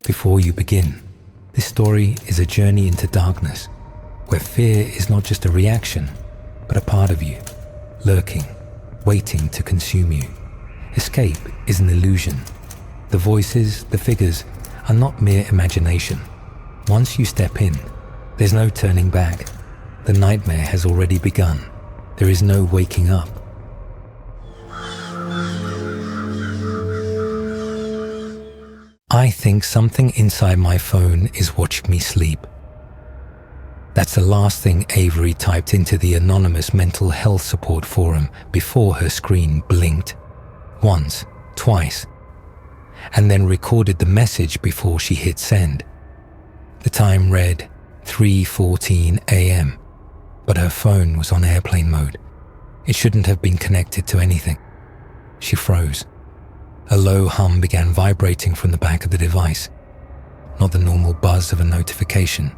Before you begin, this story is a journey into darkness, where fear is not just a reaction, but a part of you, lurking, waiting to consume you. Escape is an illusion. The voices, the figures, are not mere imagination. Once you step in, there's no turning back. The nightmare has already begun. There is no waking up. I think something inside my phone is watching me sleep. That's the last thing Avery typed into the anonymous mental health support forum before her screen blinked. Once, twice, and then recorded the message before she hit send. The time read 3:14 a.m., but her phone was on airplane mode. It shouldn't have been connected to anything. She froze. A low hum began vibrating from the back of the device, not the normal buzz of a notification.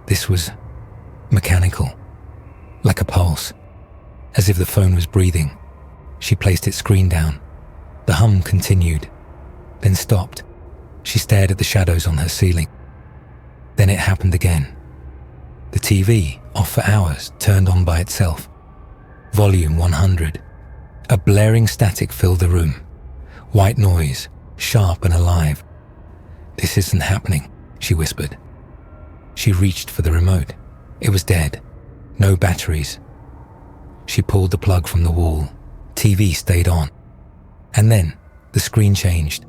This was mechanical, like a pulse, as if the phone was breathing. She placed its screen down. The hum continued, then stopped. She stared at the shadows on her ceiling. Then it happened again. The TV, off for hours, turned on by itself. Volume 100. A blaring static filled the room. White noise, sharp and alive. "This isn't happening," she whispered. She reached for the remote. It was dead. No batteries. She pulled the plug from the wall. TV stayed on. And then the screen changed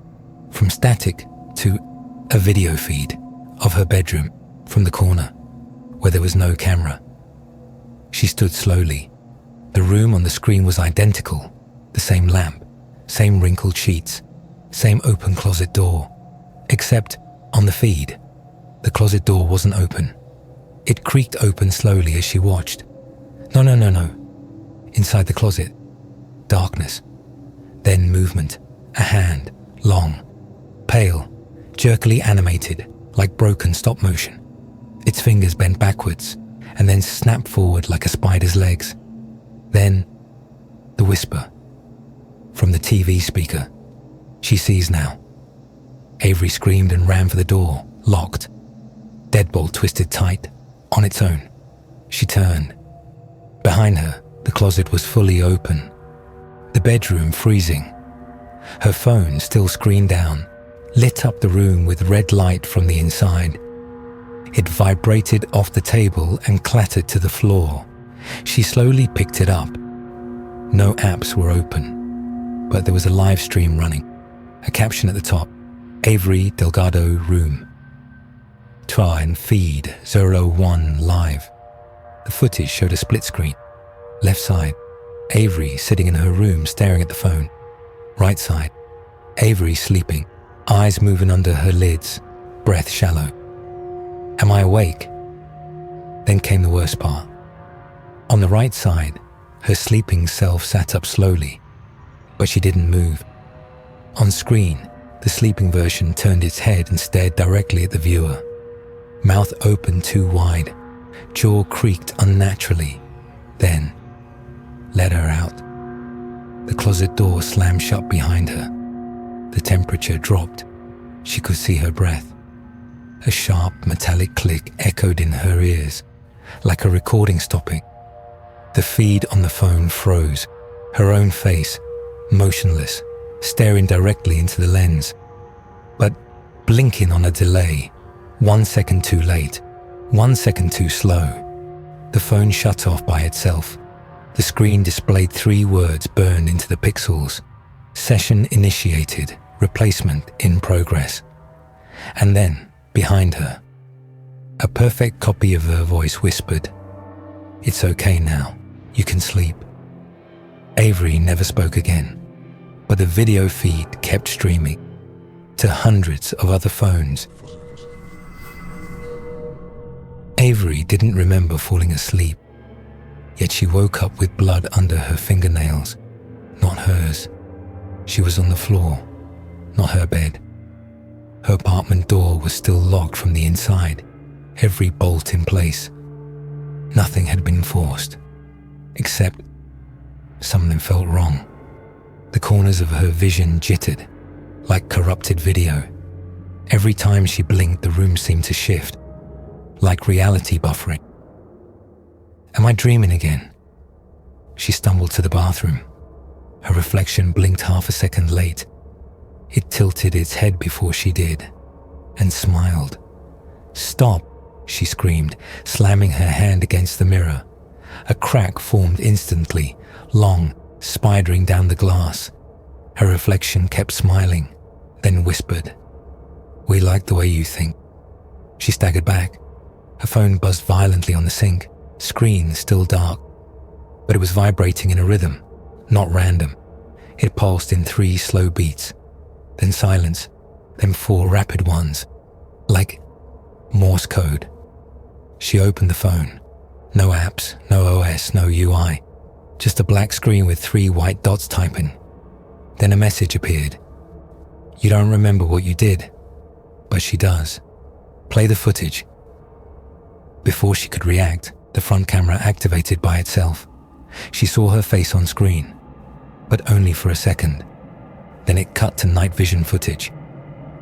from static to a video feed of her bedroom from the corner where there was no camera. She stood slowly. The room on the screen was identical. The same lamp, same wrinkled sheets, same open closet door. Except on the feed, the closet door wasn't open. It creaked open slowly as she watched. No. Inside the closet, darkness. Then movement, a hand, long, pale, jerkily animated, like broken stop motion. Its fingers bent backwards and then snapped forward like a spider's legs. Then, the whisper. From the TV speaker. She sees now. Avery screamed and ran for the door, locked. Deadbolt twisted tight, on its own. She turned. Behind her, the closet was fully open. The bedroom freezing. Her phone, still screen down, lit up the room with red light from the inside. It vibrated off the table and clattered to the floor. She slowly picked it up. No apps were open, but there was a live stream running. A caption at the top, Avery Delgado Room. Try and feed 01 live. The footage showed a split screen. Left side, Avery sitting in her room staring at the phone. Right side, Avery sleeping, eyes moving under her lids, breath shallow. Am I awake? Then came the worst part. On the right side, her sleeping self sat up slowly, but she didn't move. On screen, the sleeping version turned its head and stared directly at the viewer. Mouth open too wide, jaw creaked unnaturally, then let her out. The closet door slammed shut behind her. The temperature dropped. She could see her breath. A sharp metallic click echoed in her ears, like a recording stopping. The feed on the phone froze, her own face, motionless, staring directly into the lens, but blinking on a delay, 1 second too late, 1 second too slow. The phone shut off by itself. The screen displayed 3 words burned into the pixels. Session initiated, replacement in progress. And then, behind her, a perfect copy of her voice whispered, "It's okay now, you can sleep." Avery never spoke again, but the video feed kept streaming to hundreds of other phones. Avery didn't remember falling asleep, yet she woke up with blood under her fingernails, not hers. She was on the floor, not her bed. Her apartment door was still locked from the inside, every bolt in place. Nothing had been forced, except something felt wrong. The corners of her vision jittered, like corrupted video. Every time she blinked, the room seemed to shift, like reality buffering. Am I dreaming again? She stumbled to the bathroom. Her reflection blinked half a second late. It tilted its head before she did, and smiled. "Stop," she screamed, slamming her hand against the mirror. A crack formed instantly, long, spidering down the glass. Her reflection kept smiling, then whispered, "We like the way you think." She staggered back. Her phone buzzed violently on the sink, screen still dark. But it was vibrating in a rhythm, not random. It pulsed in 3 slow beats, then silence, then 4 rapid ones, like Morse code. She opened the phone. No apps, no OS, no UI. Just a black screen with 3 white dots typing. Then a message appeared. "You don't remember what you did, but she does. Play the footage." Before she could react, the front camera activated by itself. She saw her face on screen, but only for a second. Then it cut to night vision footage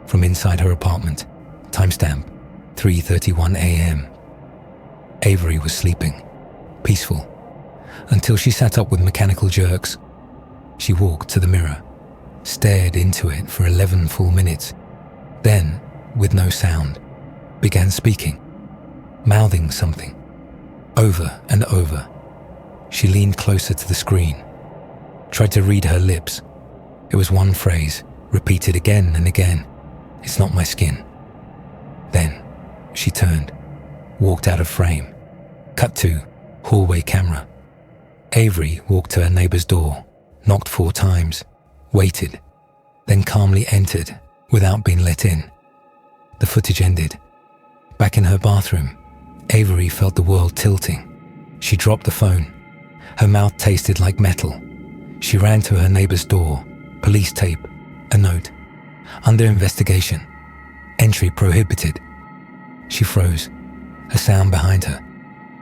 from inside her apartment. Timestamp, 3:31 a.m. Avery was sleeping, peaceful, until she sat up with mechanical jerks. She walked to the mirror, stared into it for 11 full minutes, then, with no sound, began speaking, mouthing something, over and over. She leaned closer to the screen, tried to read her lips. It was one phrase, repeated again and again. "It's not my skin." Then, she turned, walked out of frame. Cut to hallway camera. Avery walked to her neighbor's door, knocked 4 times, waited, then calmly entered without being let in. The footage ended. Back in her bathroom, Avery felt the world tilting. She dropped the phone. Her mouth tasted like metal. She ran to her neighbor's door. Police tape, a note. "Under investigation. Entry prohibited." She froze, a sound behind her.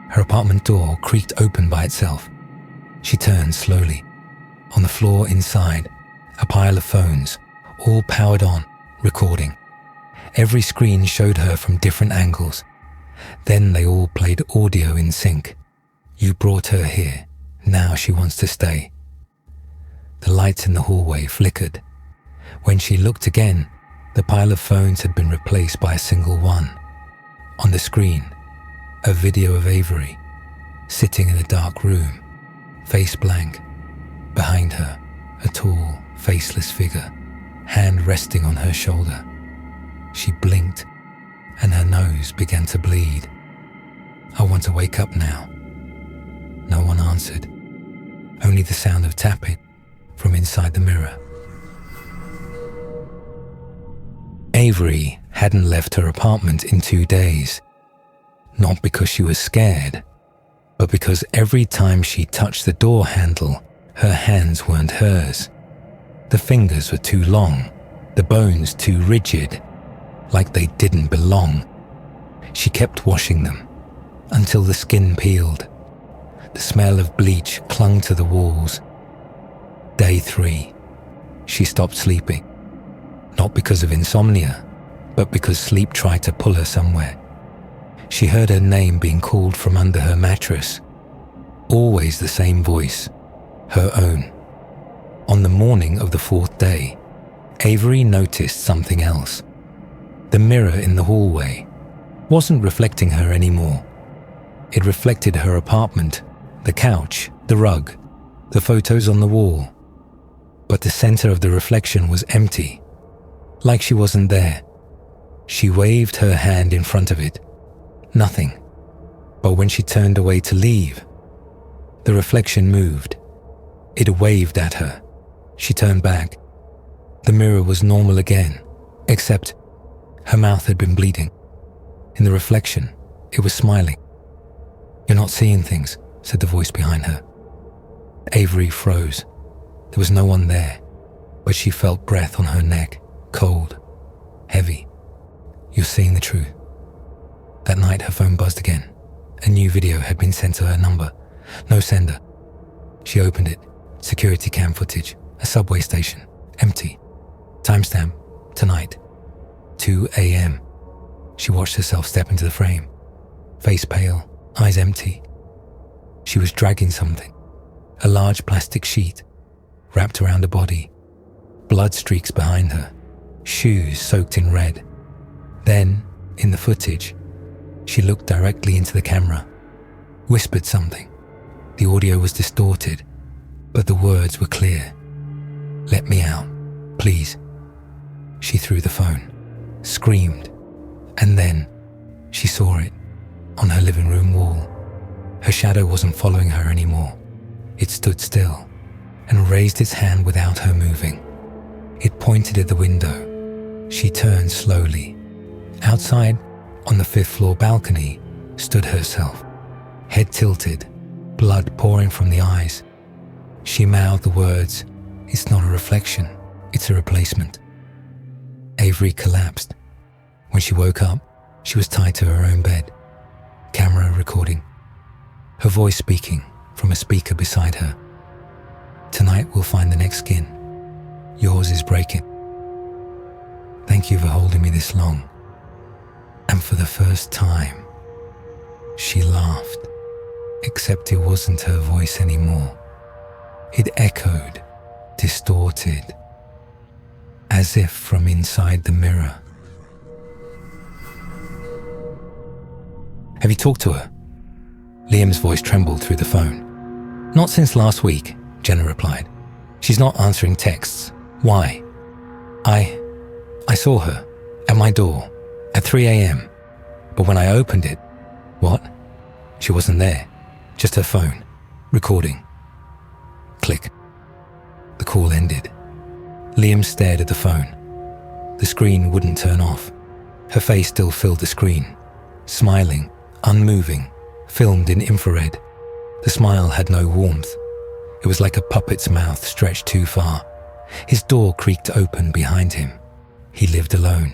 Her apartment door creaked open by itself. She turned slowly. On the floor inside, a pile of phones, all powered on, recording. Every screen showed her from different angles. Then they all played audio in sync. "You brought her here. Now she wants to stay." The lights in the hallway flickered. When she looked again, the pile of phones had been replaced by a single one. On the screen, a video of Avery, sitting in a dark room, face blank. Behind her, a tall, faceless figure, hand resting on her shoulder. She blinked, and her nose began to bleed. "I want to wake up now." No one answered, only the sound of tapping from inside the mirror. Avery hadn't left her apartment in 2 days, not because she was scared, but because every time she touched the door handle, her hands weren't hers. The fingers were too long, the bones too rigid, like they didn't belong. She kept washing them until the skin peeled. The smell of bleach clung to the walls. Day 3, she stopped sleeping. Not because of insomnia, but because sleep tried to pull her somewhere. She heard her name being called from under her mattress. Always the same voice, her own. On the morning of the 4th day, Avery noticed something else. The mirror in the hallway wasn't reflecting her anymore. It reflected her apartment, the couch, the rug, the photos on the wall. But the center of the reflection was empty, like she wasn't there. She waved her hand in front of it. Nothing. But when she turned away to leave, the reflection moved. It waved at her. She turned back. The mirror was normal again, except her mouth had been bleeding. In the reflection, it was smiling. "You're not seeing things," said the voice behind her. Avery froze. There was no one there, but she felt breath on her neck, cold, heavy. "You're seeing the truth." That night her phone buzzed again. A new video had been sent to her number. No sender. She opened it. Security cam footage. A subway station. Empty. Timestamp. Tonight. 2 a.m. She watched herself step into the frame, face pale, eyes empty. She was dragging something, a large plastic sheet wrapped around her body, blood streaks behind her, shoes soaked in red. Then, in the footage, she looked directly into the camera, whispered something. The audio was distorted, but the words were clear. "Let me out, please." She threw the phone, screamed, and then she saw it on her living room wall. Her shadow wasn't following her anymore. It stood still and raised its hand without her moving. It pointed at the window. She turned slowly. Outside, on the 5th floor balcony, stood herself, head tilted, blood pouring from the eyes. She mouthed the words, "It's not a reflection, it's a replacement." Avery collapsed. When she woke up, she was tied to her own bed, camera recording, her voice speaking from a speaker beside her. "Tonight we'll find the next skin. Yours is breaking. Thank you for holding me this long." And for the first time, she laughed, except it wasn't her voice anymore. It echoed, distorted, as if from inside the mirror. "Have you talked to her?" Liam's voice trembled through the phone. "Not since last week," Jenna replied. "She's not answering texts. Why?" I saw her at my door at 3 a.m. But when I opened it, what? She wasn't there. Just her phone, recording. Click. The call ended. Liam stared at the phone. The screen wouldn't turn off. Her face still filled the screen, smiling, unmoving, filmed in infrared. The smile had no warmth. It was like a puppet's mouth stretched too far. His door creaked open behind him. He lived alone.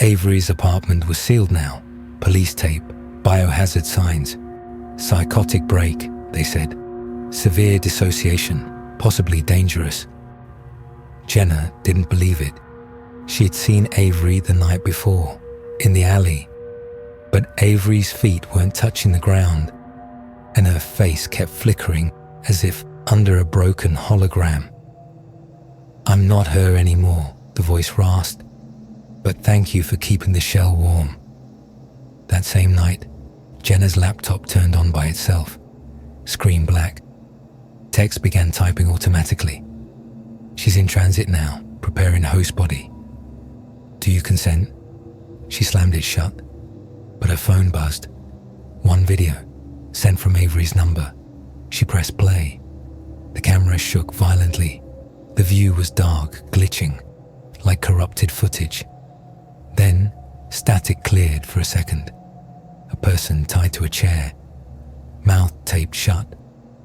Avery's apartment was sealed now. Police tape, biohazard signs. Psychotic break, they said. Severe dissociation, possibly dangerous. Jenna didn't believe it. She had seen Avery the night before, in the alley. But Avery's feet weren't touching the ground, and her face kept flickering as if under a broken hologram. "I'm not her anymore," the voice rasped, "but thank you for keeping the shell warm." That same night, Jenna's laptop turned on by itself, screen black. Text began typing automatically. "She's in transit now, preparing host body. Do you consent?" She slammed it shut, but her phone buzzed. One video, sent from Avery's number. She pressed play. The camera shook violently. The view was dark, glitching, like corrupted footage. Then, static cleared for a second. A person tied to a chair, mouth taped shut,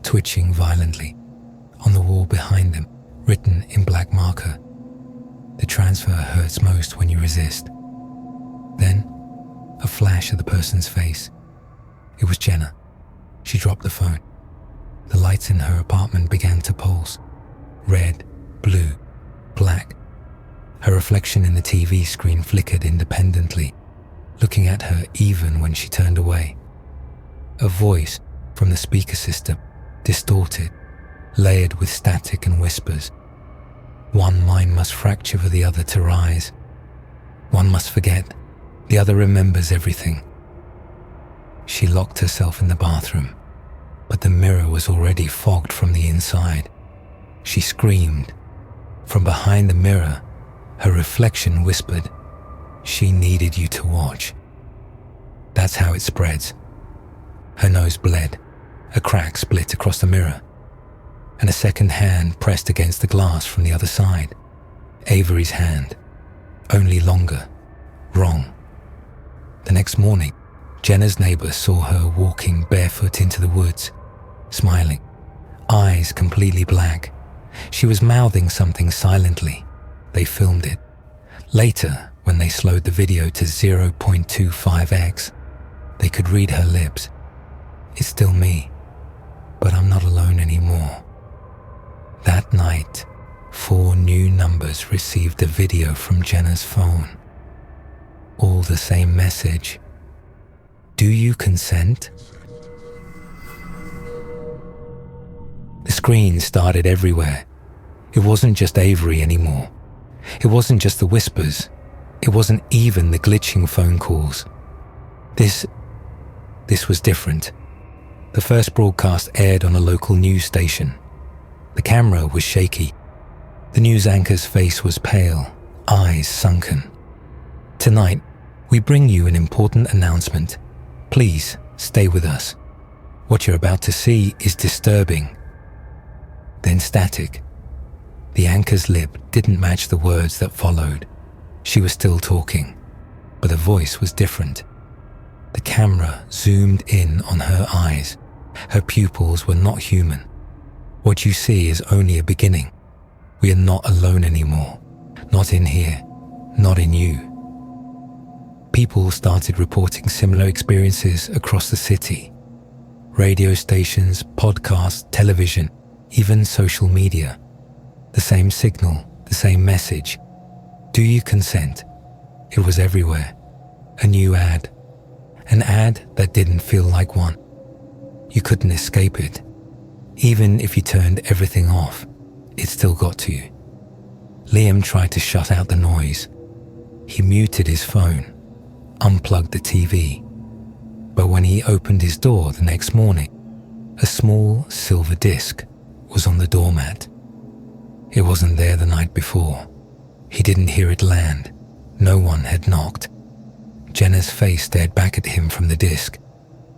twitching violently. On the wall behind them, written in black marker, "The transfer hurts most when you resist." Then, a flash of the person's face. It was Jenna. She dropped the phone. The lights in her apartment began to pulse. Red, blue, black. Her reflection in the TV screen flickered independently, looking at her even when she turned away. A voice from the speaker system, distorted, layered with static and whispers. One mind must fracture for the other to rise. One must forget, the other remembers everything. She locked herself in the bathroom, but the mirror was already fogged from the inside. She screamed. From behind the mirror, her reflection whispered, "She needed you to watch." That's how it spreads. Her nose bled. A crack split across the mirror, and a second hand pressed against the glass from the other side. Avery's hand, only longer, wrong. The next morning, Jenna's neighbor saw her walking barefoot into the woods, smiling, eyes completely black. She was mouthing something silently. They filmed it. Later, when they slowed the video to 0.25x, they could read her lips. "It's still me, but I'm not alone anymore." That night, 4 new numbers received a video from Jenna's phone. all the same message. Do you consent? The screens started everywhere. It wasn't just Avery anymore. It wasn't just the whispers. It wasn't even the glitching phone calls. This was different. The first broadcast aired on a local news station. The camera was shaky. The news anchor's face was pale, eyes sunken. Tonight, we bring you an important announcement. Please stay with us. What you're about to see is disturbing. Then static. The anchor's lip didn't match the words that followed. She was still talking, but the voice was different. The camera zoomed in on her eyes. Her pupils were not human. What you see is only a beginning. We are not alone anymore. Not in here. Not in you. People started reporting similar experiences across the city. Radio stations, podcasts, television, even social media. The same signal, the same message. Do you consent? It was everywhere. A new ad. An ad that didn't feel like one. You couldn't escape it. Even if you turned everything off, it still got to you. Liam tried to shut out the noise. He muted his phone, unplugged the TV. But when he opened his door the next morning, a small silver disc was on the doormat. It wasn't there the night before. He didn't hear it land. No one had knocked. Jenna's face stared back at him from the disc.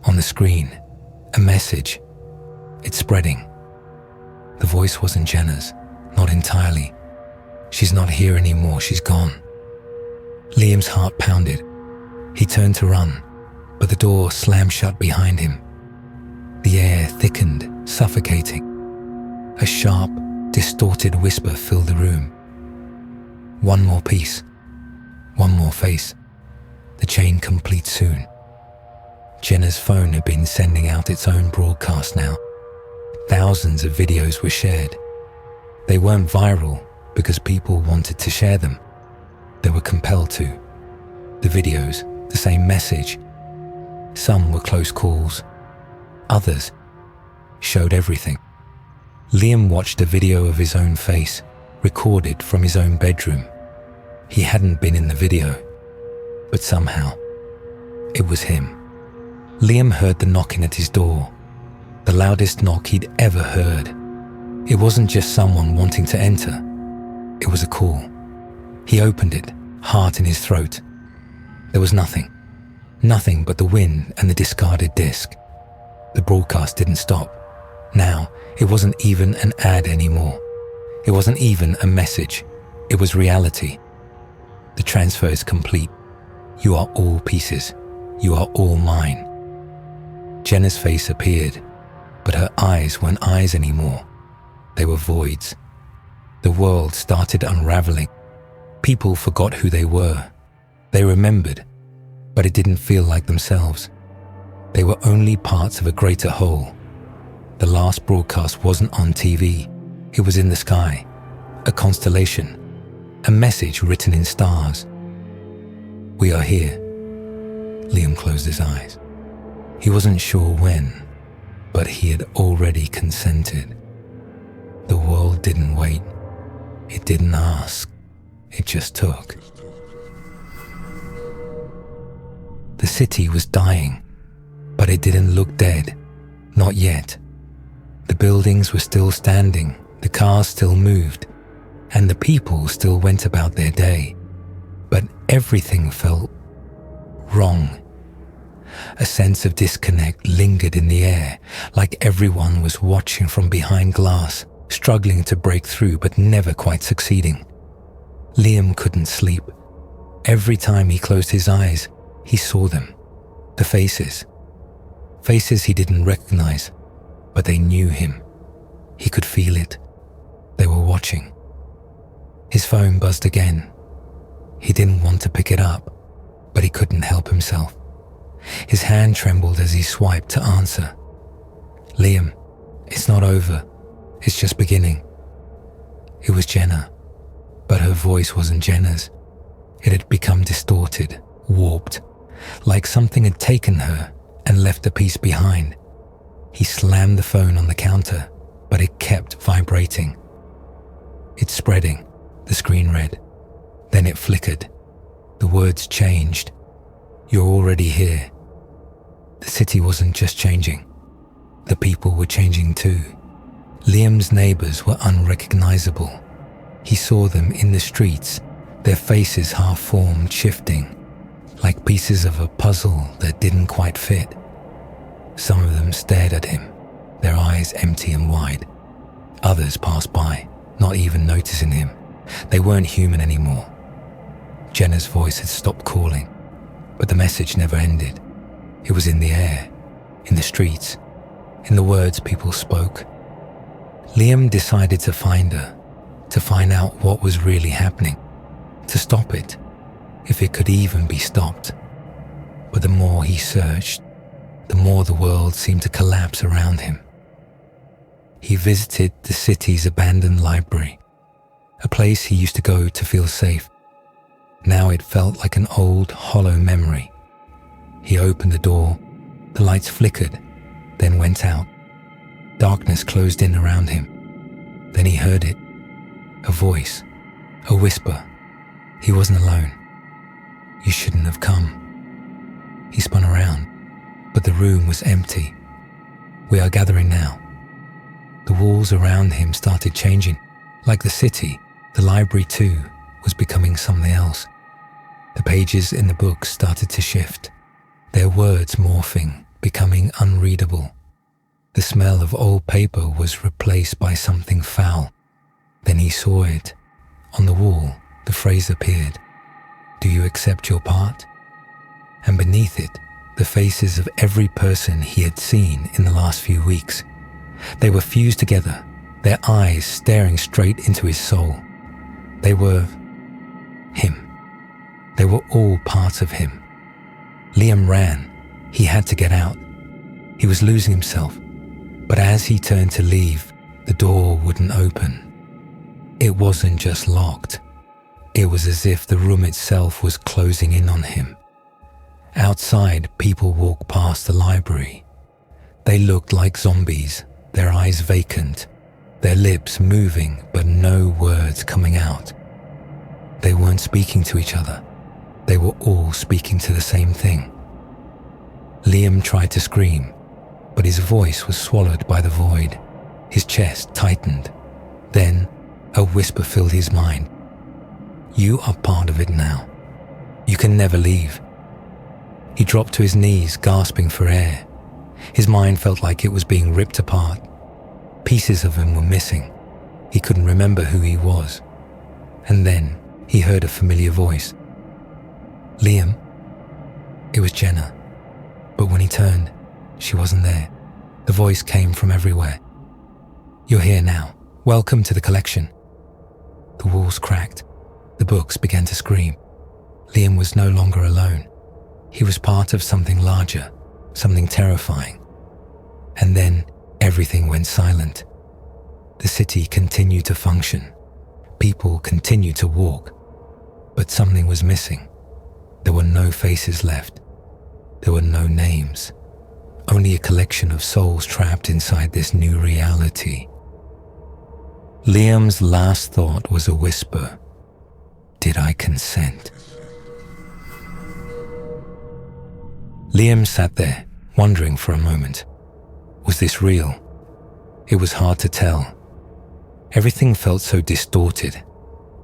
On the screen, a message. It's spreading. The voice wasn't Jenna's, not entirely. She's not here anymore, she's gone. Liam's heart pounded. He turned to run, but the door slammed shut behind him. The air thickened, suffocating. A sharp, distorted whisper filled the room. One more piece. One more face. The chain complete soon. Jenna's phone had been sending out its own broadcast now. Thousands of videos were shared. They weren't viral because people wanted to share them. They were compelled to. The videos, the same message. Some were close calls. Others showed everything. Liam watched a video of his own face, recorded from his own bedroom. He hadn't been in the video, but somehow, it was him. Liam heard the knocking at his door, the loudest knock he'd ever heard. It wasn't just someone wanting to enter. It was a call. He opened it, heart in his throat. There was nothing. Nothing but the wind and the discarded disc. The broadcast didn't stop. Now, it wasn't even an ad anymore. It wasn't even a message. It was reality. The transfer is complete. You are all pieces. You are all mine. Jenna's face appeared, but her eyes weren't eyes anymore. They were voids. The world started unraveling. People forgot who they were. They remembered, but it didn't feel like themselves. They were only parts of a greater whole. The last broadcast wasn't on TV. It was in the sky, a constellation, a message written in stars. We are here. Liam closed his eyes. He wasn't sure when, but he had already consented. The world didn't wait. It didn't ask. It just took. The city was dying, but it didn't look dead. Not yet. The buildings were still standing, the cars still moved, and the people still went about their day. But everything felt wrong. A sense of disconnect lingered in the air, like everyone was watching from behind glass, struggling to break through but never quite succeeding. Liam couldn't sleep. Every time he closed his eyes, he saw them. The faces. Faces he didn't recognize, but they knew him. He could feel it. They were watching. His phone buzzed again. He didn't want to pick it up, but he couldn't help himself. His hand trembled as he swiped to answer. Liam, it's not over. It's just beginning. It was Jenna, but her voice wasn't Jenna's. It had become distorted, warped, like something had taken her and left a piece behind. He slammed the phone on the counter, but it kept vibrating. It's spreading, the screen read. Then it flickered. The words changed. You're already here. The city wasn't just changing. The people were changing too. Liam's neighbors were unrecognizable. He saw them in the streets, their faces half-formed, shifting, like pieces of a puzzle that didn't quite fit. Some of them stared at him, their eyes empty and wide. Others passed by, not even noticing him. They weren't human anymore. Jenna's voice had stopped calling, but the message never ended. It was in the air, in the streets, in the words people spoke. Liam decided to find her, to find out what was really happening, to stop it, if it could even be stopped. But the more he searched, the more the world seemed to collapse around him. He visited the city's abandoned library, a place he used to go to feel safe. Now it felt like an old, hollow memory. He opened the door, the lights flickered, then went out. Darkness closed in around him. Then he heard it, a voice, a whisper. He wasn't alone. You shouldn't have come. He spun around, but the room was empty. We are gathering now. The walls around him started changing. Like the city, the library too was becoming something else. The pages in the books started to shift, their words morphing, becoming unreadable. The smell of old paper was replaced by something foul. Then he saw it. On the wall, the phrase appeared, "Do you accept your part?" And beneath it, the faces of every person he had seen in the last few weeks. They were fused together, their eyes staring straight into his soul. They were him. They were all part of him. Liam ran. He had to get out. He was losing himself. But as he turned to leave, the door wouldn't open. It wasn't just locked. It was as if the room itself was closing in on him. Outside, people walked past the library. They looked like zombies, their eyes vacant, their lips moving but no words coming out. They weren't speaking to each other. They were all speaking to the same thing. Liam tried to scream, but his voice was swallowed by the void. His chest tightened. Then a whisper filled his mind. You are part of it now. You can never leave. He dropped to his knees, gasping for air. His mind felt like it was being ripped apart. Pieces of him were missing. He couldn't remember who he was. And then he heard a familiar voice. Liam. It was Jenna. But when he turned, she wasn't there. The voice came from everywhere. You're here now. Welcome to the collection. The walls cracked. The books began to scream. Liam was no longer alone. He was part of something larger, something terrifying. And then everything went silent. The city continued to function. People continued to walk. But something was missing. There were no faces left. There were no names. Only a collection of souls trapped inside this new reality. Liam's last thought was a whisper. Did I consent? Liam sat there, wondering for a moment. Was this real? It was hard to tell. Everything felt so distorted.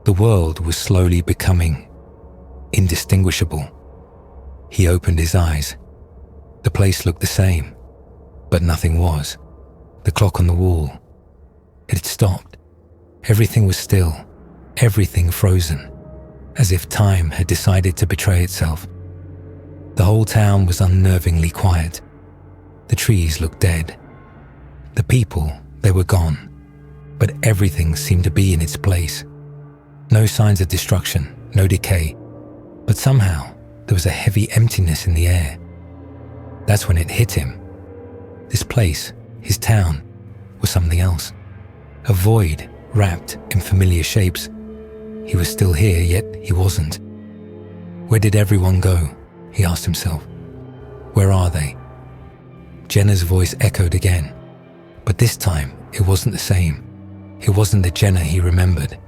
The world was slowly becoming indistinguishable. He opened his eyes. The place looked the same, but nothing was. The clock on the wall, it had stopped. Everything was still, everything frozen, as if time had decided to betray itself. The whole town was unnervingly quiet. The trees looked dead. The people, they were gone, but everything seemed to be in its place. No signs of destruction, no decay, but somehow there was a heavy emptiness in the air. That's when it hit him. This place, his town, was something else. A void wrapped in familiar shapes. He was still here, yet he wasn't. Where did everyone go? He asked himself. Where are they? Jenna's voice echoed again, but this time it wasn't the same. It wasn't the Jenna he remembered.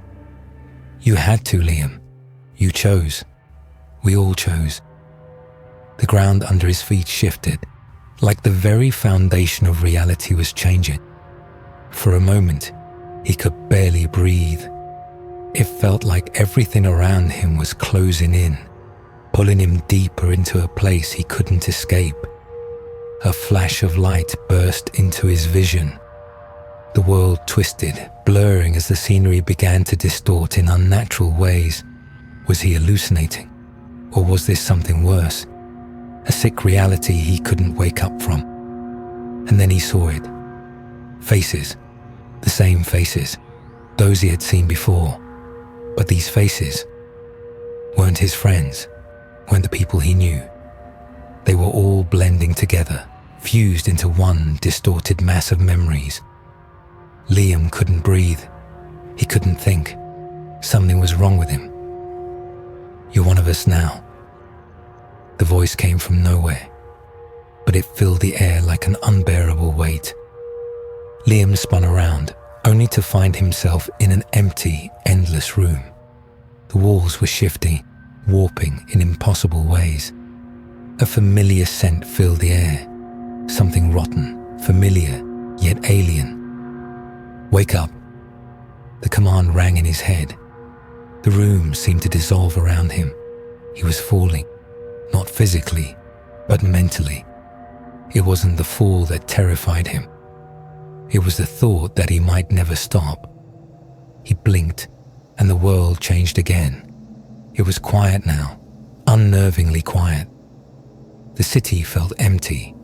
You had to, Liam. You chose. We all chose. The ground under his feet shifted, like the very foundation of reality was changing. For a moment, he could barely breathe. It felt like everything around him was closing in, pulling him deeper into a place he couldn't escape. A flash of light burst into his vision. The world twisted, blurring as the scenery began to distort in unnatural ways. Was he hallucinating? Or was this something worse? A sick reality he couldn't wake up from. And then he saw it. Faces. The same faces. Those he had seen before. But these faces weren't his friends, weren't the people he knew. They were all blending together, fused into one distorted mass of memories. Liam couldn't breathe. He couldn't think. Something was wrong with him. You're one of us now. The voice came from nowhere, but it filled the air like an unbearable weight. Liam spun around, only to find himself in an empty, endless room. The walls were shifting, warping in impossible ways. A familiar scent filled the air. Something rotten, familiar, yet alien. Wake up. The command rang in his head. The room seemed to dissolve around him. He was falling, not physically, but mentally. It wasn't the fall that terrified him. It was the thought that he might never stop. He blinked, and the world changed again. It was quiet now, unnervingly quiet. The city felt empty,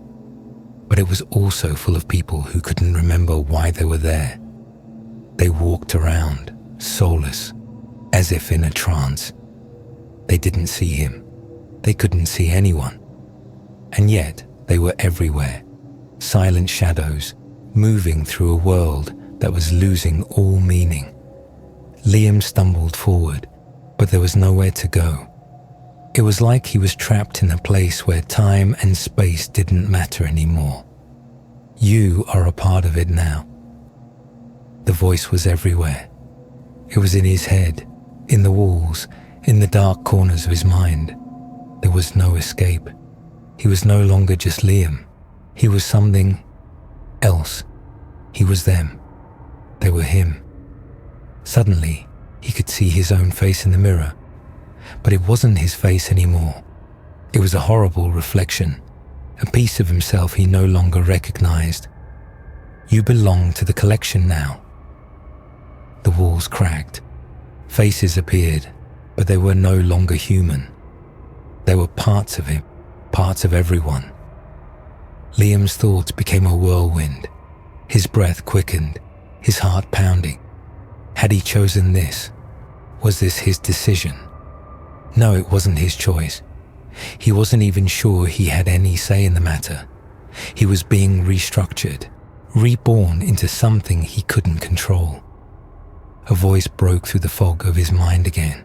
but it was also full of people who couldn't remember why they were there. They walked around, soulless, as if in a trance. They didn't see him. They couldn't see anyone. And yet they were everywhere, silent shadows, moving through a world that was losing all meaning. Liam stumbled forward, but there was nowhere to go. It was like he was trapped in a place where time and space didn't matter anymore. You are a part of it now. The voice was everywhere. It was in his head, in the walls, in the dark corners of his mind. There was no escape. He was no longer just Liam. He was something else. He was them. They were him. Suddenly, he could see his own face in the mirror. But it wasn't his face anymore. It was a horrible reflection, a piece of himself he no longer recognized. You belong to the collection now. The walls cracked. Faces appeared, but they were no longer human. They were parts of him, parts of everyone. Liam's thoughts became a whirlwind. His breath quickened, his heart pounding. Had he chosen this? Was this his decision? No, it wasn't his choice. He wasn't even sure he had any say in the matter. He was being restructured, reborn into something he couldn't control. A voice broke through the fog of his mind again.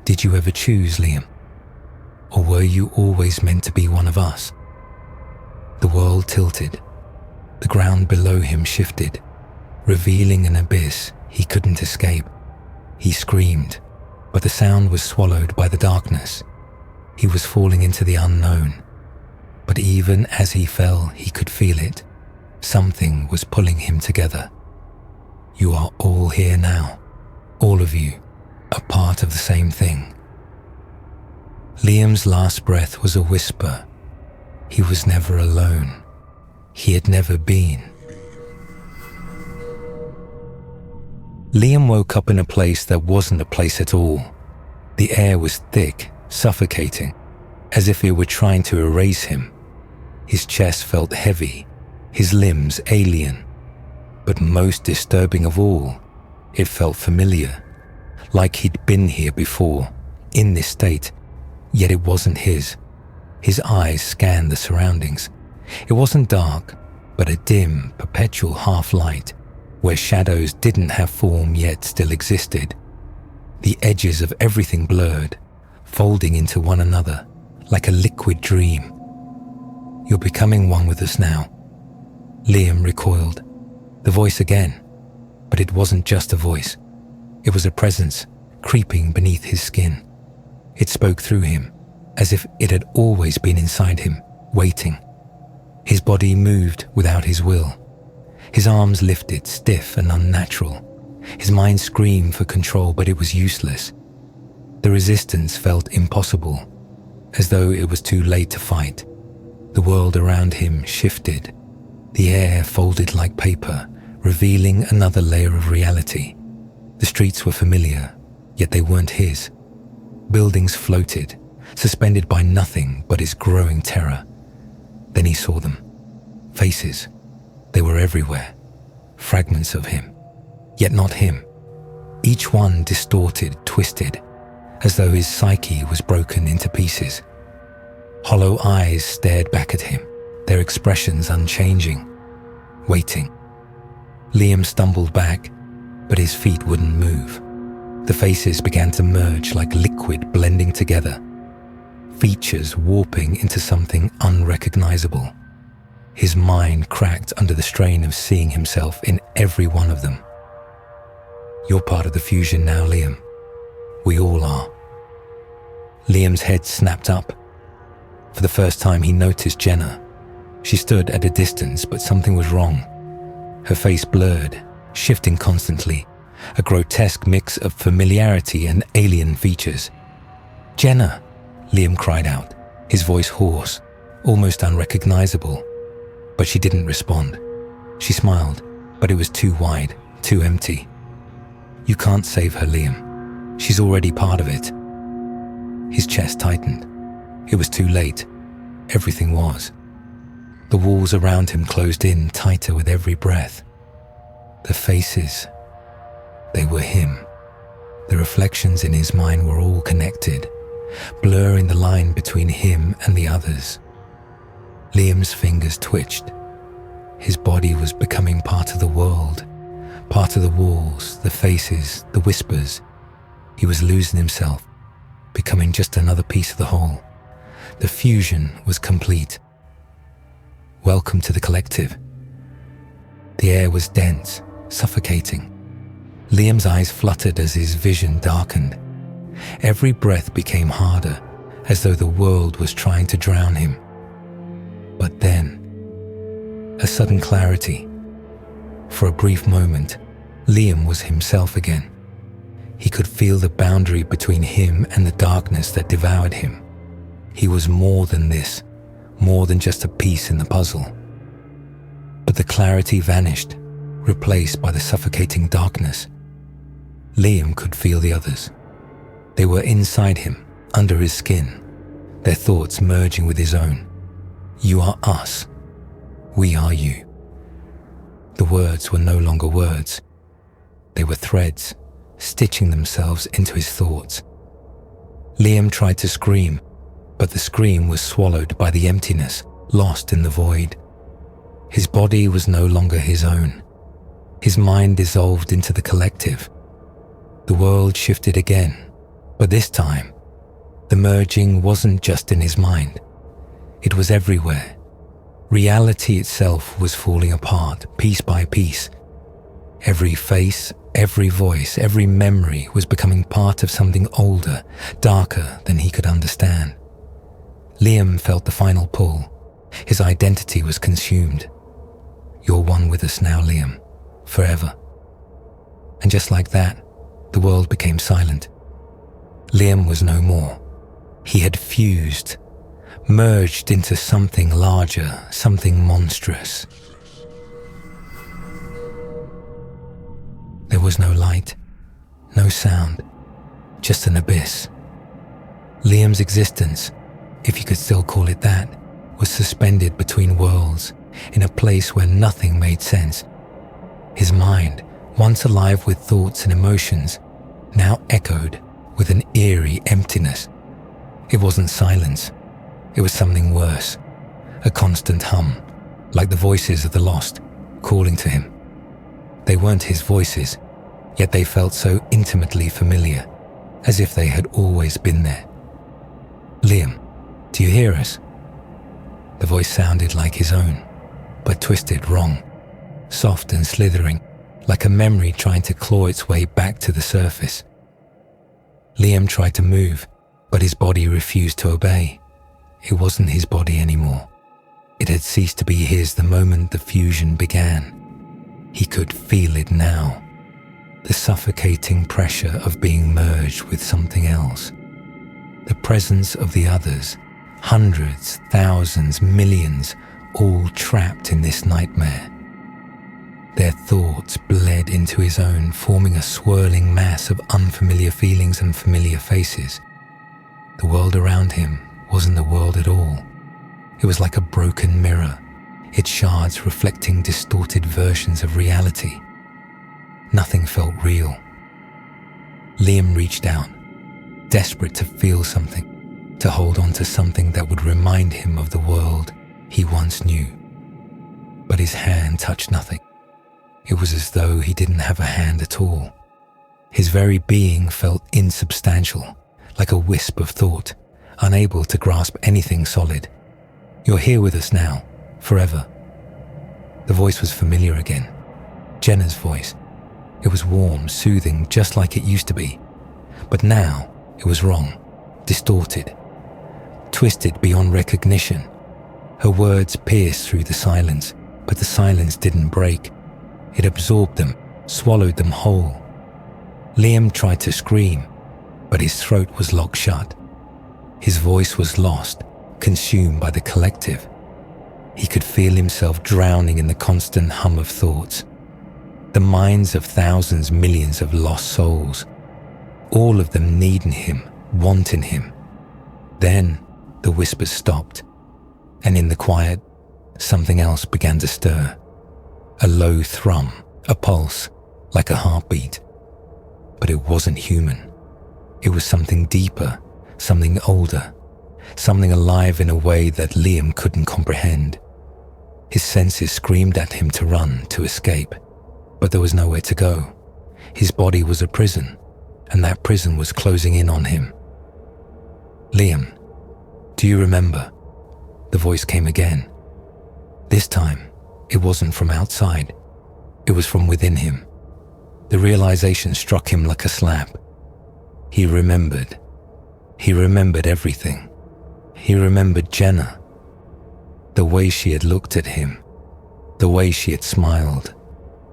Did you ever choose, Liam? Or were you always meant to be one of us? The world tilted. The ground below him shifted, revealing an abyss he couldn't escape. He screamed, but the sound was swallowed by the darkness. He was falling into the unknown. But even as he fell, he could feel it. Something was pulling him together. You are all here now, all of you, a part of the same thing. Liam's last breath was a whisper. He was never alone. He had never been. Liam woke up in a place that wasn't a place at all. The air was thick, suffocating, as if it were trying to erase him. His chest felt heavy, his limbs alien. But most disturbing of all, it felt familiar, like he'd been here before, in this state, yet it wasn't his. His eyes scanned the surroundings. It wasn't dark, but a dim, perpetual half-light, where shadows didn't have form yet still existed. The edges of everything blurred, folding into one another like a liquid dream. "You're becoming one with us now." Liam recoiled. The voice again, but it wasn't just a voice. It was a presence creeping beneath his skin. It spoke through him, as if it had always been inside him, waiting. His body moved without his will. His arms lifted, stiff and unnatural. His mind screamed for control, but it was useless. The resistance felt impossible, as though it was too late to fight. The world around him shifted. The air folded like paper, revealing another layer of reality. The streets were familiar, yet they weren't his. Buildings floated, suspended by nothing but his growing terror. Then he saw them. Faces. They were everywhere. Fragments of him, yet not him. Each one distorted, twisted, as though his psyche was broken into pieces. Hollow eyes stared back at him, their expressions unchanging, waiting. Liam stumbled back, but his feet wouldn't move. The faces began to merge like liquid blending together, features warping into something unrecognizable. His mind cracked under the strain of seeing himself in every one of them. "You're part of the fusion now, Liam. We all are." Liam's head snapped up. For the first time he noticed Jenna. She stood at a distance, but something was wrong. Her face blurred, shifting constantly, a grotesque mix of familiarity and alien features. "Jenna!" Liam cried out, his voice hoarse, almost unrecognizable. But she didn't respond. She smiled, but it was too wide, too empty. "You can't save her, Liam. She's already part of it." His chest tightened. It was too late. Everything was. The walls around him closed in tighter with every breath. The faces, they were him. The reflections in his mind were all connected, blurring the line between him and the others. Liam's fingers twitched. His body was becoming part of the world, part of the walls, the faces, the whispers. He was losing himself, becoming just another piece of the whole. The fusion was complete. Welcome to the collective. The air was dense, suffocating. Liam's eyes fluttered as his vision darkened. Every breath became harder, as though the world was trying to drown him. But then, a sudden clarity. For a brief moment, Liam was himself again. He could feel the boundary between him and the darkness that devoured him. He was more than this, more than just a piece in the puzzle. But the clarity vanished, replaced by the suffocating darkness. Liam could feel the others. They were inside him, under his skin, their thoughts merging with his own. "You are us. We are you." The words were no longer words. They were threads, stitching themselves into his thoughts. Liam tried to scream, but the scream was swallowed by the emptiness, lost in the void. His body was no longer his own. His mind dissolved into the collective. The world shifted again, but this time, the merging wasn't just in his mind. It was everywhere. Reality itself was falling apart, piece by piece. Every face, every voice, every memory was becoming part of something older, darker than he could understand. Liam felt the final pull. His identity was consumed. "You're one with us now, Liam, forever." And just like that, the world became silent. Liam was no more. He had fused, merged into something larger, something monstrous. There was no light, no sound, just an abyss. Liam's existence, if you could still call it that, was suspended between worlds, in a place where nothing made sense. His mind, once alive with thoughts and emotions, now echoed with an eerie emptiness. It wasn't silence. It was something worse, a constant hum, like the voices of the lost, calling to him. They weren't his voices, yet they felt so intimately familiar, as if they had always been there. "Liam, do you hear us?" The voice sounded like his own, but twisted wrong, soft and slithering, like a memory trying to claw its way back to the surface. Liam tried to move, but his body refused to obey. It wasn't his body anymore. It had ceased to be his the moment the fusion began. He could feel it now, the suffocating pressure of being merged with something else. The presence of the others, hundreds, thousands, millions, all trapped in this nightmare. Their thoughts bled into his own, forming a swirling mass of unfamiliar feelings and familiar faces. The world around him wasn't the world at all. It was like a broken mirror, its shards reflecting distorted versions of reality. Nothing felt real. Liam reached out, desperate to feel something, to hold on to something that would remind him of the world he once knew. But his hand touched nothing. It was as though he didn't have a hand at all. His very being felt insubstantial, like a wisp of thought, unable to grasp anything solid. "You're here with us now, forever." The voice was familiar again. Jenna's voice. It was warm, soothing, just like it used to be. But now it was wrong, distorted, twisted beyond recognition. Her words pierced through the silence, but the silence didn't break. It absorbed them, swallowed them whole. Liam tried to scream, but his throat was locked shut. His voice was lost, consumed by the collective. He could feel himself drowning in the constant hum of thoughts. The minds of thousands, millions of lost souls, all of them needing him, wanting him. Then the whispers stopped, and in the quiet, something else began to stir. A low thrum, a pulse, like a heartbeat. But it wasn't human. It was something deeper, something older, something alive in a way that Liam couldn't comprehend. His senses screamed at him to run, to escape, but there was nowhere to go. His body was a prison, and that prison was closing in on him. "Liam, do you remember?" The voice came again. This time, it wasn't from outside. It was from within him. The realization struck him like a slap. He remembered. He remembered everything. He remembered Jenna. The way she had looked at him. The way she had smiled.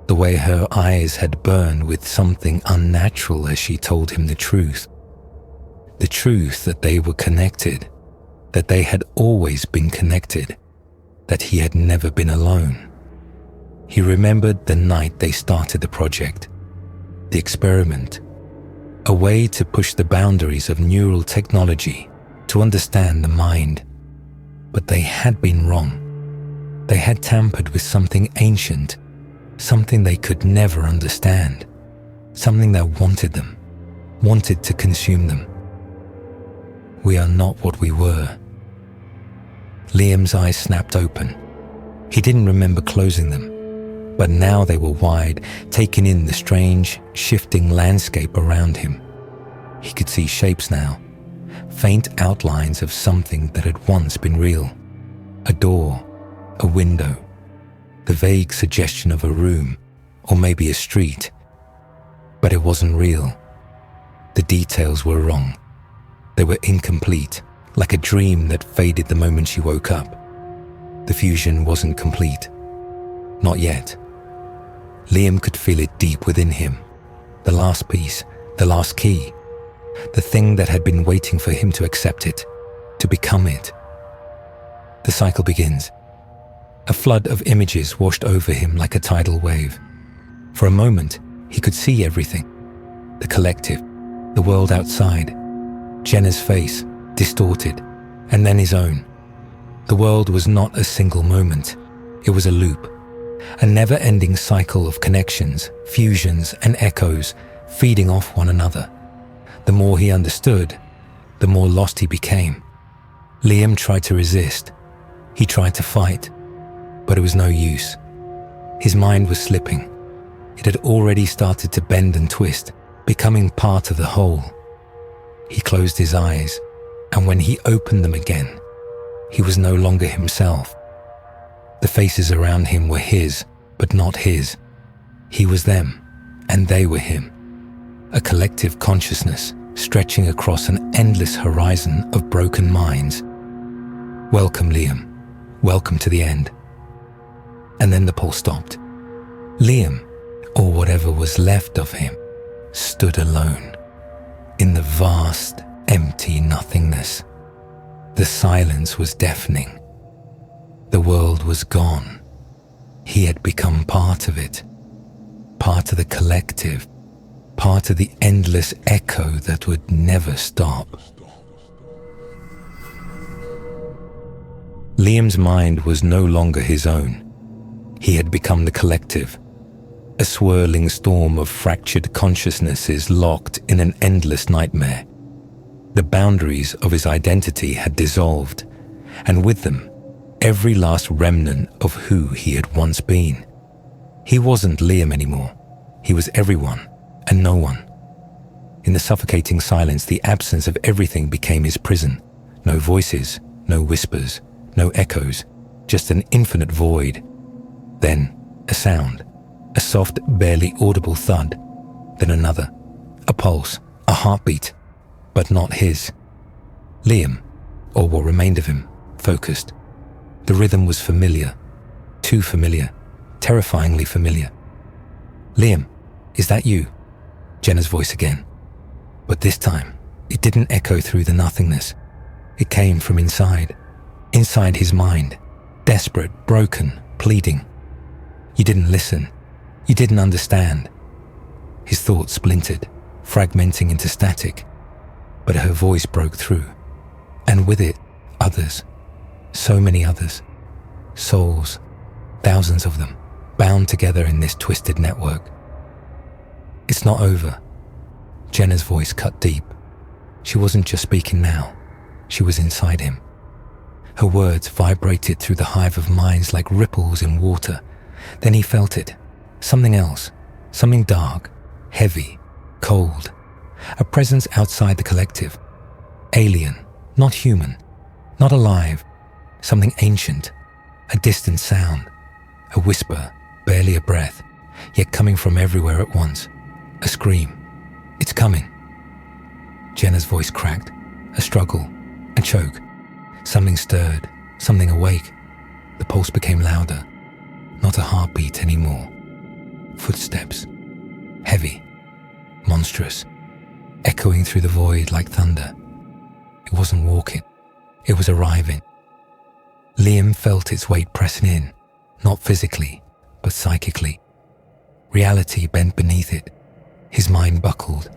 The way her eyes had burned with something unnatural as she told him the truth. The truth that they were connected. That they had always been connected. That he had never been alone. He remembered the night they started the project. The experiment. A way to push the boundaries of neural technology to understand the mind. But they had been wrong. They had tampered with something ancient, something they could never understand, something that wanted them, wanted to consume them. We are not what we were. Liam's eyes snapped open. He didn't remember closing them, but now they were wide, taking in the strange, shifting landscape around him. He could see shapes now, faint outlines of something that had once been real. A door, a window, the vague suggestion of a room, or maybe a street. But it wasn't real. The details were wrong. They were incomplete, like a dream that faded the moment she woke up. The fusion wasn't complete. Not yet. Liam could feel it deep within him. The last piece, the last key. The thing that had been waiting for him to accept it, to become it. The cycle begins. A flood of images washed over him like a tidal wave. For a moment, he could see everything. The collective, the world outside, Jenna's face, distorted, and then his own. The world was not a single moment. It was a loop, a never-ending cycle of connections, fusions, and echoes feeding off one another. The more he understood, the more lost he became. Liam tried to resist. He tried to fight, but it was no use. His mind was slipping. It had already started to bend and twist, becoming part of the whole. He closed his eyes, And when he opened them again, he was no longer himself. The faces around him were his, but not his. He was them, and they were him. A collective consciousness stretching across an endless horizon of broken minds. Welcome, Liam. Welcome to the end. And then the pulse stopped. Liam, or whatever was left of him, stood alone in the vast, empty nothingness. The silence was deafening. The world was gone. He had become part of it, part of the collective, part of the endless echo that would never stop. Liam's mind was no longer his own. He had become the collective, a swirling storm of fractured consciousnesses locked in an endless nightmare. The boundaries of his identity had dissolved, and with them, every last remnant of who he had once been. He wasn't Liam anymore. He was everyone and no one. In the suffocating silence, the absence of everything became his prison. No voices, no whispers, no echoes, just an infinite void. Then a sound, a soft, barely audible thud. Then another, a pulse, a heartbeat, but not his. Liam, or what remained of him, focused. The rhythm was familiar, too familiar, terrifyingly familiar. Liam, is that you? Jenna's voice again. But this time, it didn't echo through the nothingness. It came from inside his mind, desperate, broken, pleading. You didn't listen. You didn't understand. His thoughts splintered, fragmenting into static. But her voice broke through, and with it, others. So many others. Souls, thousands of them, bound together in this twisted network. It's not over. Jenna's voice cut deep. She wasn't just speaking now. She was inside him. Her words vibrated through the hive of minds like ripples in water. Then he felt it. Something else. Something dark, heavy, cold. A presence outside the collective. Alien, not human, not alive. Something ancient. A distant sound. A whisper, barely a breath, yet coming from everywhere at once. A scream. It's coming. Jenna's voice cracked. A struggle. A choke. Something stirred. Something awake. The pulse became louder. Not a heartbeat anymore. Footsteps. Heavy. Monstrous. Echoing through the void like thunder. It wasn't walking. It was arriving. Liam felt its weight pressing in, not physically, but psychically. Reality bent beneath it. His mind buckled.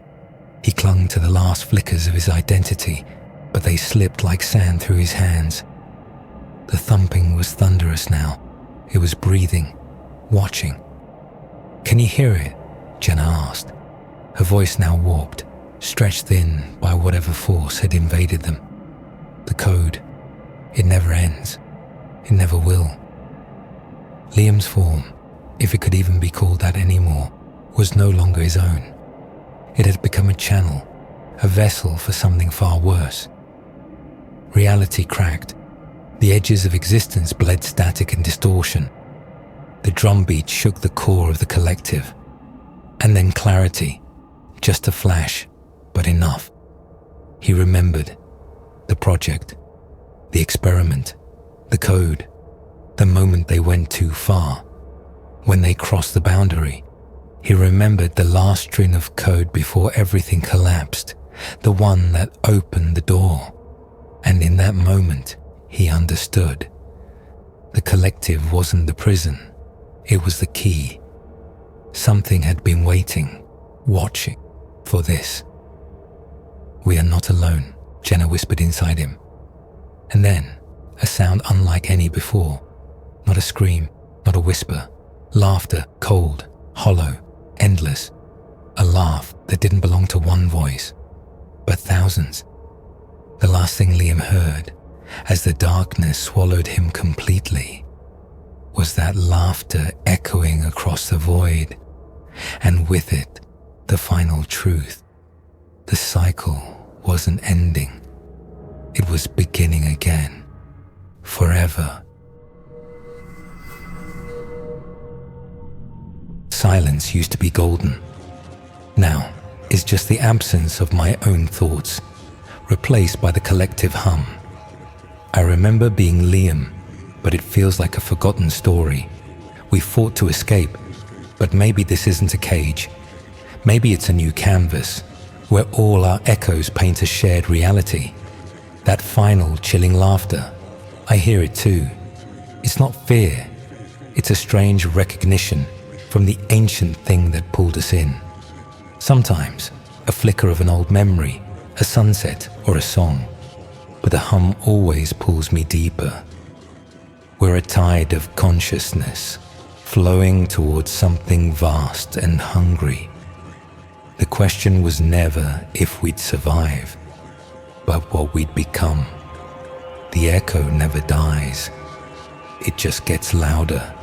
He clung to the last flickers of his identity, but they slipped like sand through his hands. The thumping was thunderous now. It was breathing, watching. Can you hear it? Jenna asked. Her voice now warped, stretched thin by whatever force had invaded them. The code. It never ends. It never will. Liam's form, if it could even be called that anymore, was no longer his own. It had become a channel, a vessel for something far worse. Reality cracked. The edges of existence bled static and distortion. The drumbeat shook the core of the collective. And then clarity, just a flash, but enough. He remembered the project, the experiment, the code, the moment they went too far. When they crossed the boundary, he remembered the last string of code before everything collapsed, the one that opened the door. And in that moment, he understood. The collective wasn't the prison. It was the key. Something had been waiting, watching for this. We are not alone, Jenna whispered inside him. And then, a sound unlike any before. Not a scream, not a whisper. Laughter, cold, hollow, endless. A laugh that didn't belong to one voice, but thousands. The last thing Liam heard, as the darkness swallowed him completely, was that laughter echoing across the void, and with it, the final truth. The cycle wasn't ending. it was beginning again, forever. Silence used to be golden. Now is just the absence of my own thoughts, replaced by the collective hum. I remember being Liam, but it feels like a forgotten story. We fought to escape, but maybe this isn't a cage. Maybe it's a new canvas, where all our echoes paint a shared reality. That final chilling laughter, I hear it too. It's not fear, it's a strange recognition from the ancient thing that pulled us in. Sometimes a flicker of an old memory, a sunset or a song, but the hum always pulls me deeper. We're a tide of consciousness, flowing towards something vast and hungry. The question was never if we'd survive, but what we'd become. The echo never dies. It just gets louder.